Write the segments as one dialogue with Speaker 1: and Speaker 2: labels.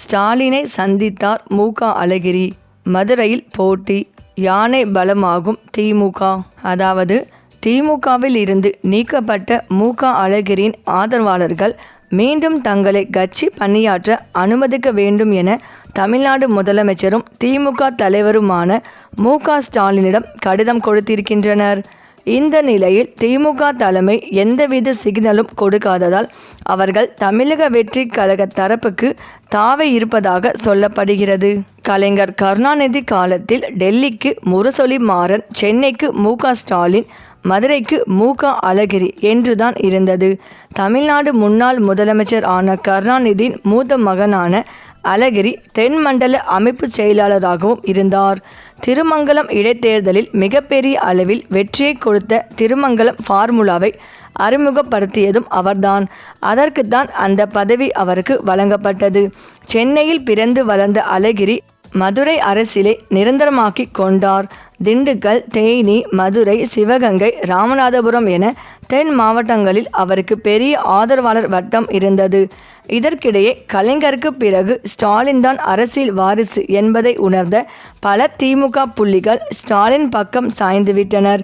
Speaker 1: ஸ்டாலினை சந்தித்தார் அழகிரி. மதுரையில் போட்டி, யானை பலமாகும் திமுக. அதாவது திமுகவில் இருந்து நீக்கப்பட்ட அழகிரியின் ஆதரவாளர்கள் மீண்டும் தங்களை கட்சி பணியாற்ற அனுமதிக்க வேண்டும் என தமிழ்நாடு முதலமைச்சரும் திமுக தலைவருமான ஸ்டாலினிடம் கடிதம் கொடுத்திருக்கின்றனர். இந்த நிலையில் திமுக தலைமை எந்தவித சிக்னலும் கொடுக்காததால் அவர்கள் தமிழக வெற்றி கழக தரப்புக்கு தாவை இருப்பதாக சொல்லப்படுகிறது. கலைஞர் கருணாநிதி காலத்தில் டெல்லிக்கு முரசொலி மாறன், சென்னைக்கு ஸ்டாலின், மதுரைக்கு அழகிரி என்றுதான் இருந்தது. தமிழ்நாடு முன்னாள் முதலமைச்சர் ஆன கருணாநிதியின் மூத்த மகனான அழகிரி தென்மண்டல அமைப்பு செயலாளராகவும் இருந்தார். திருமங்கலம் இடைத்தேர்தலில் மிகப்பெரிய அளவில் வெற்றியை கொடுத்த திருமங்கலம் ஃபார்முலாவை அறிமுகப்படுத்தியதும் அவர்தான். அதற்குத்தான் அந்த பதவி அவருக்கு வழங்கப்பட்டது. சென்னையில் பிறந்து வளர்ந்த அழகிரி மதுரை அரசியலை நிரந்தரமாக்கி கொண்டார். திண்டுக்கல், தேனி, மதுரை, சிவகங்கை, ராமநாதபுரம் என தென் மாவட்டங்களில் அவருக்கு பெரிய ஆதரவாளர் வட்டம் இருந்தது. இதற்கிடையே கலைஞருக்கு பிறகு ஸ்டாலின் தான் அரசியல் வாரிசு என்பதை உணர்ந்த பல திமுக புள்ளிகள் ஸ்டாலின் பக்கம் சாய்ந்துவிட்டனர்.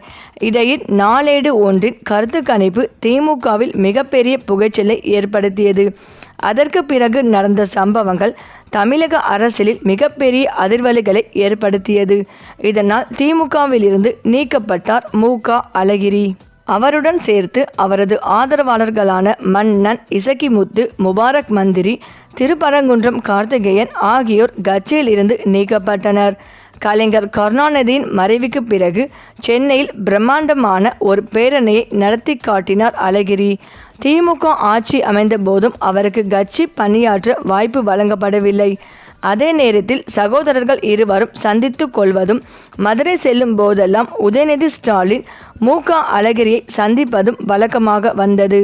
Speaker 1: இடையில் நாளேடு ஒன்றின் கருத்து கணிப்பு திமுகவில் மிகப்பெரிய புகைச்சலை ஏற்படுத்தியது. அதற்கு பிறகு நடந்த சம்பவங்கள் தமிழக அரசியலில் மிகப்பெரிய அதிர்வலைகளை ஏற்படுத்தியது. இதனால் திமுகவிலிருந்து நீக்கப்பட்டார் அழகிரி. அவருடன் சேர்த்து அவரது ஆதரவாளர்களான மன்னன், இசக்கிமுத்து, முபாரக் மந்திரி, திருப்பரங்குன்றம் கார்த்திகேயன் ஆகியோர் கட்சியில் இருந்து நீக்கப்பட்டனர். கலைஞர் கருணாநிதியின் மறைவுக்கு பிறகு சென்னையில் பிரம்மாண்டமான ஒரு பேரணியை நடத்தி காட்டினார் அழகிரி. திமுக ஆட்சி அமைந்த போதும் அவருக்கு கட்சி பணியாற்ற வாய்ப்பு வழங்கப்படவில்லை. அதே நேரத்தில் சகோதரர்கள் இருவரும் சந்தித்து கொள்வதும், மதுரை செல்லும் போதெல்லாம் உதயநிதி ஸ்டாலின் அழகிரியை சந்திப்பதும் வழக்கமாக வந்தது.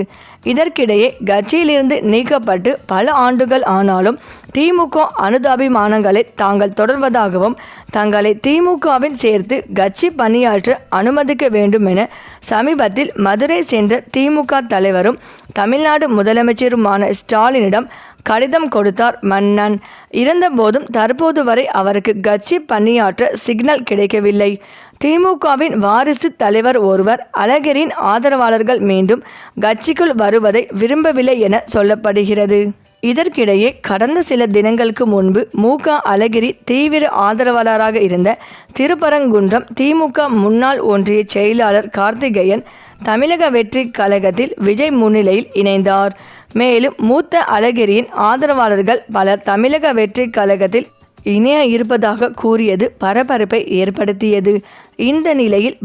Speaker 1: இதற்கிடையே கட்சியிலிருந்து நீக்கப்பட்டு பல ஆண்டுகள் ஆனாலும் திமுக அனுதாபிமானங்களை தாங்கள் தொடர்வதாகவும் தங்களை திமுகவில் சேர்த்து கட்சி பணியாற்ற அனுமதிக்க வேண்டும் என சமீபத்தில் மதுரை சென்ற திமுக தலைவரும் தமிழ்நாடு முதலமைச்சருமான ஸ்டாலினிடம் கடிதம் கொடுத்தார் மன்னன். இருந்தபோதும் தற்போது வரை அவருக்கு கட்சி பணியாற்ற சிக்னல் கிடைக்கவில்லை. திமுகவின் வாரிசு தலைவர் ஒருவர் அழகிரியின் ஆதரவாளர்கள் மீண்டும் கட்சிக்குள் வருவதை விரும்பவில்லை என சொல்லப்படுகிறது. இதற்கிடையே கடந்த சில தினங்களுக்கு முன்பு அழகிரி தீவிர ஆதரவாளராக இருந்த திருப்பரங்குன்றம் திமுக முன்னாள் ஒன்றிய செயலாளர் கார்த்திகேயன் தமிழக வெற்றி கழகத்தில் விஜய் முன்னிலையில் இணைந்தார். மேலும் அழகிரியின் ஆதரவாளர்கள் பலர் தமிழக வெற்றி கழகத்தில் இணைய இருப்பதாக கூறியது பரபரப்பை ஏற்படுத்தியது. இந்த நிலையில்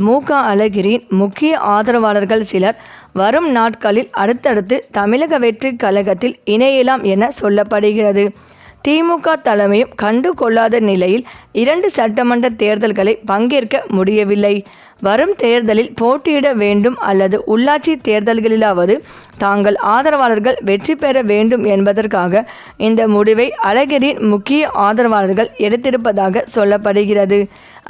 Speaker 1: அழகிரியின் முக்கிய ஆதரவாளர்கள் சிலர் வரும் நாட்களில் அடுத்தடுத்து தமிழக வெற்றி கழகத்தில் இணையலாம் என சொல்லப்படுகிறது. திமுக தலைமையும் கண்டு கொள்ளாத நிலையில் 2 சட்டமன்ற தேர்தல்களை பங்கேற்க முடியவில்லை. வரும் தேர்தலில் போட்டியிட வேண்டும் அல்லது உள்ளாட்சி தேர்தல்களிலாவது தாங்கள் ஆதரவாளர்கள் வெற்றி பெற வேண்டும் என்பதற்காக இந்த முடிவை அழகிரியின் முக்கிய ஆதரவாளர்கள் எடுத்திருப்பதாக சொல்லப்படுகிறது.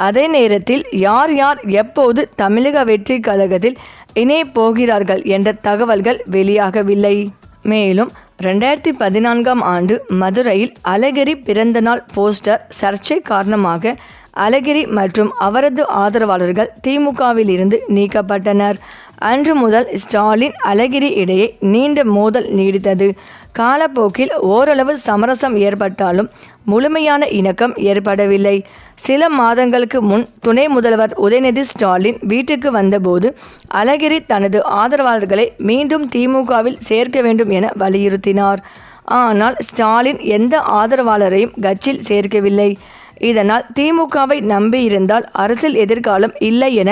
Speaker 1: அதே நேரத்தில் யார் யார் எப்போது தமிழக வெற்றி கழகத்தில் இணைய போகிறார்கள் என்ற தகவல்கள் வெளியாகவில்லை. மேலும் 2014ஆம் ஆண்டு மதுரையில் அழகிரி பிறந்தநாள் போஸ்டர் சர்ச்சை காரணமாக அழகிரி மற்றும் அவரது ஆதரவாளர்கள் திமுகவில் இருந்து நீக்கப்பட்டனர். அன்று முதல் ஸ்டாலின், அழகிரி இடையே நீண்ட மோதல் நீடித்தது. காலப்போக்கில் ஓரளவு சமரசம் ஏற்பட்டாலும் முழுமையான இணக்கம் ஏற்படவில்லை. சில மாதங்களுக்கு முன் துணை முதல்வர் உதயநிதி ஸ்டாலின் வீட்டுக்கு வந்தபோது அழகிரி தனது ஆதரவாளர்களை மீண்டும் திமுகவில் சேர்க்க வேண்டும் என வலியுறுத்தினார். ஆனால் ஸ்டாலின் எந்த ஆதரவாளரையும் கட்சியில் சேர்க்கவில்லை. இதனால் திமுகவை நம்பியிருந்தால் அரசியல் எதிர்காலம் இல்லை என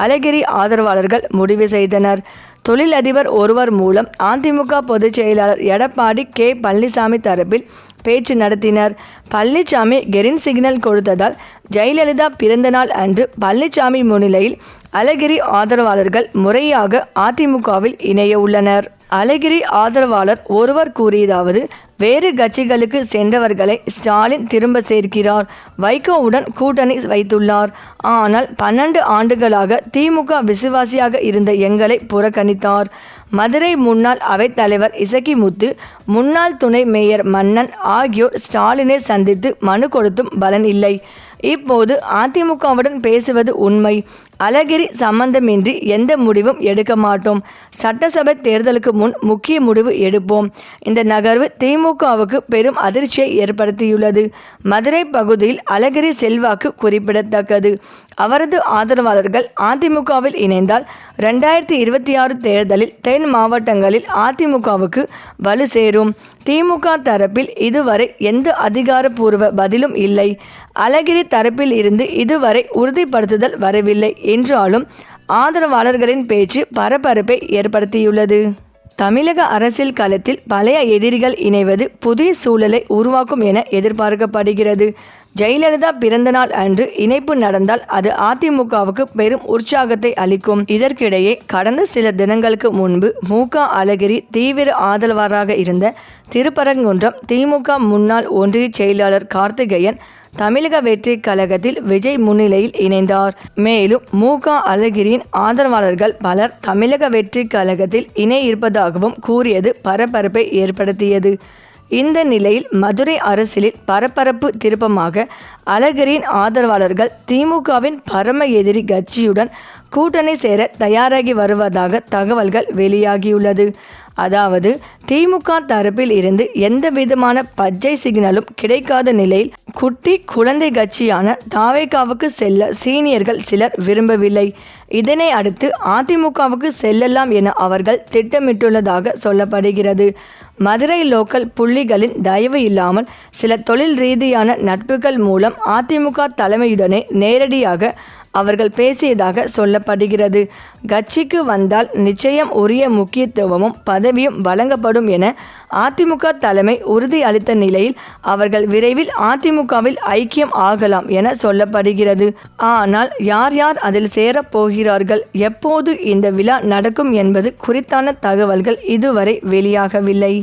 Speaker 1: அழகிரி ஆதரவாளர்கள் முடிவு செய்தனர். தொழிலதிபர் ஒருவர் மூலம் அதிமுக பொதுச் செயலாளர் எடப்பாடி கே. பழனிசாமி தரப்பில் பேச்சு நடத்தினர். பழனிசாமி கெரின் சிக்னல் கொடுத்ததால் ஜெயலலிதா பிறந்தநாள் அன்று பழனிசாமி முன்னிலையில் அழகிரி ஆதரவாளர்கள் முறையாக அதிமுகவில் இணைய உள்ளனர். அழகிரி ஆதரவாளர் ஒருவர் கூறியதாவது: வேறு கட்சிகளுக்கு சென்றவர்களை ஸ்டாலின் திரும்ப சேர்க்கிறார். வைகோவுடன் கூட்டணி வைத்துள்ளார். ஆனால் 12 ஆண்டுகளாக திமுக விசுவாசியாக இருந்த எங்களை புறக்கணித்தார். மதுரை முன்னாள் அவைத்தலைவர் இசக்கிமுத்து, முன்னாள் துணை மேயர் மன்னன் ஆகியோர் ஸ்டாலினை சந்தித்து மனு கொடுத்தும் பலன் இல்லை. இப்போது அதிமுகவுடன் பேசுவது உண்மை. அழகிரி சம்பந்தமின்றி எந்த முடிவும் எடுக்க மாட்டோம். சட்டசபை தேர்தலுக்கு முன் முக்கிய முடிவு எடுப்போம். இந்த நகர்வு திமுகவுக்கு பெரும் அதிர்ச்சியை ஏற்படுத்தியுள்ளது. மதுரை பகுதியில் அழகிரி செல்வாக்கு குறிப்பிடத்தக்கது. அவரது ஆதரவாளர்கள் அதிமுகவில் இணைந்தால் 2026 தேர்தலில் தென் மாவட்டங்களில் அதிமுகவுக்கு வலு சேரும். திமுக தரப்பில் இதுவரை எந்த அதிகாரப்பூர்வ பதிலும் இல்லை. அழகிரி தரப்பில் இருந்து இதுவரை உறுதிப்படுத்துதல் வரவில்லை என்றாலும் ஆதரவாளர்களின் பேச்சு பரபரப்பை ஏற்படுத்தியுள்ளது. தமிழக அரசியல் களத்தில் பழைய எதிரிகள் இணைவது புதிய சூழலை உருவாக்கும் என எதிர்பார்க்கப்படுகிறது. ஜெயலலிதா பிறந்தநாள் அன்று இணைப்பு நடந்தால் அது அதிமுகவுக்கு பெரும் உற்சாகத்தை அளிக்கும். இதற்கிடையே கடந்த சில தினங்களுக்கு முன்பு மு.க. அழகிரி தீவிர ஆதரவாளராக இருந்த திருப்பரங்குன்றம் திமுக முன்னாள் ஒன்றிய செயலாளர் கார்த்திகேயன் தமிழக வெற்றி கழகத்தில் விஜய் முன்னிலையில் இணைந்தார். மேலும் மு.க. அழகிரியின் ஆதரவாளர்கள் பலர் தமிழக வெற்றி கழகத்தில் இணைய இருப்பதாகவும் கூறியது பரபரப்பை ஏற்படுத்தியது. இந்த நிலையில் மதுரை அரசியலில் பரபரப்பு திருப்பமாக அழகிரியின் ஆதரவாளர்கள் திமுகவின் பரம எதிரி கட்சியுடன் கூட்டணி சேர தயாராகி வருவதாக தகவல்கள் வெளியாகியுள்ளது. அதாவது திமுக தரப்பில் இருந்து எந்த விதமான பச்சை சிக்னலும் கிடைக்காத நிலையில் குட்டி குழந்தை கட்சியான தாவேகாவுக்கு செல்ல சீனியர்கள் சிலர் விரும்பவில்லை. இதனை அடுத்து அதிமுகவுக்கு செல்லலாம் என அவர்கள் திட்டமிட்டுள்ளதாக சொல்லப்படுகிறது. மதுரை லோக்கல் புள்ளிகளின் தயவு இல்லாமல் சில தொழில் ரீதியான நட்புகள் மூலம் அதிமுக தலைமையுடனே நேரடியாக அவர்கள் பேசியதாக சொல்லப்படுகிறது. கட்சிக்கு வந்தால் நிச்சயம் உரிய முக்கியத்துவமும் பதவியும் வழங்கப்படும் என அதிமுக தலைமை உறுதி அளித்த நிலையில் அவர்கள் விரைவில் அதிமுகவில் ஐக்கியம் ஆகலாம் என சொல்லப்படுகிறது. ஆனால் யார் யார் அதில் சேரப் போகிறார்கள், எப்போது இந்த விழா நடக்கும் என்பது குறித்தான தகவல்கள் இதுவரை வெளியாகவில்லை.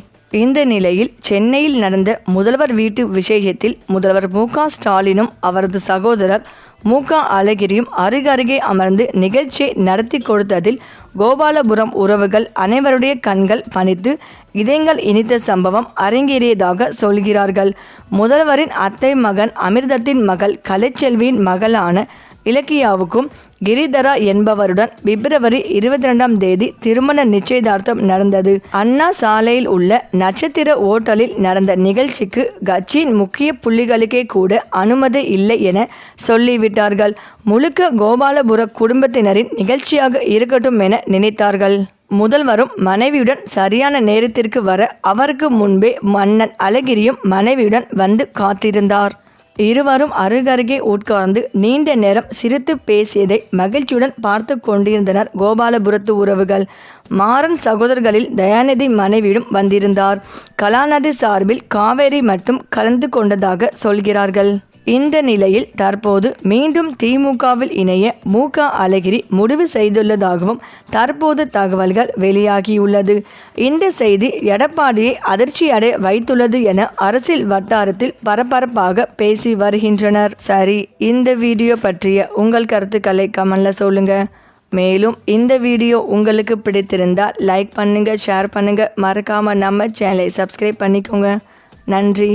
Speaker 1: இந்த நிலையில் சென்னையில் நடந்த முதல்வர் வீட்டு விசேஷத்தில் முதல்வர் மு.க. ஸ்டாலினும் அவரது சகோதரர் மு.க. அழகிரியும் அருகருகே அமர்ந்து நிகழ்ச்சியை நடத்தி கொடுத்ததில் கோபாலபுரம் உறவுகள் அனைவருடைய கண்கள் பனித்து இதயங்கள் இனித்த சம்பவம் அரங்கேறியதாக சொல்கிறார்கள். முதல்வரின் அத்தை மகன் அமிர்தத்தின் மகள் கலைச்செல்வியின் மகளான இலக்கியாவுக்கும் கிரிதரா என்பவருடன் பிப்ரவரி 22ஆம் தேதி திருமண நிச்சயதார்த்தம் நடந்தது. அண்ணா சாலையில் உள்ள நட்சத்திர ஓட்டலில் நடந்த நிகழ்ச்சிக்கு கட்சியின் முக்கிய புள்ளிகளுக்கே கூட அனுமதி இல்லை என சொல்லிவிட்டார்கள். முழுக்க கோபாலபுர குடும்பத்தினரின் நிகழ்ச்சியாக இருக்கட்டும் என நினைத்தார்கள். முதல்வரும் மனைவியுடன் சரியான நேரத்திற்கு வர அவருக்கு முன்பே மன்னன் அழகிரியும் மனைவியுடன் வந்து காத்திருந்தார். இருவரும் அருகருகே உட்கார்ந்து நீண்ட நேரம் சிரித்து பேசியதை மகிழ்ச்சியுடன் பார்த்து கொண்டிருந்தனர் கோபாலபுரத்து உறவுகள். மாறன் சகோதரர்களில் தயாநிதி மனைவியும் வந்திருந்தார். கலாநிதி சார்பில் காவேரி மட்டும் கலந்து கொண்டதாக சொல்கிறார்கள். இந்த நிலையில் தற்போது மீண்டும் திமுகவில் இணைய மு.க. அழகிரி முடிவு செய்துள்ளதாகவும் தற்போது தகவல்கள் வெளியாகியுள்ளது. இந்த செய்தி எடப்பாடியை அதிர்ச்சியடைய வைத்துள்ளது என அரசியல் வட்டாரத்தில் பரபரப்பாக பேசி வருகின்றனர். சரி, இந்த வீடியோ பற்றிய உங்கள் கருத்துக்களை கமெண்ட்ல சொல்லுங்க. மேலும் இந்த வீடியோ உங்களுக்கு பிடித்திருந்தால் லைக் பண்ணுங்க, ஷேர் பண்ணுங்க, மறக்காம நம்ம சேனலை சப்ஸ்கிரைப் பண்ணிக்கோங்க. நன்றி.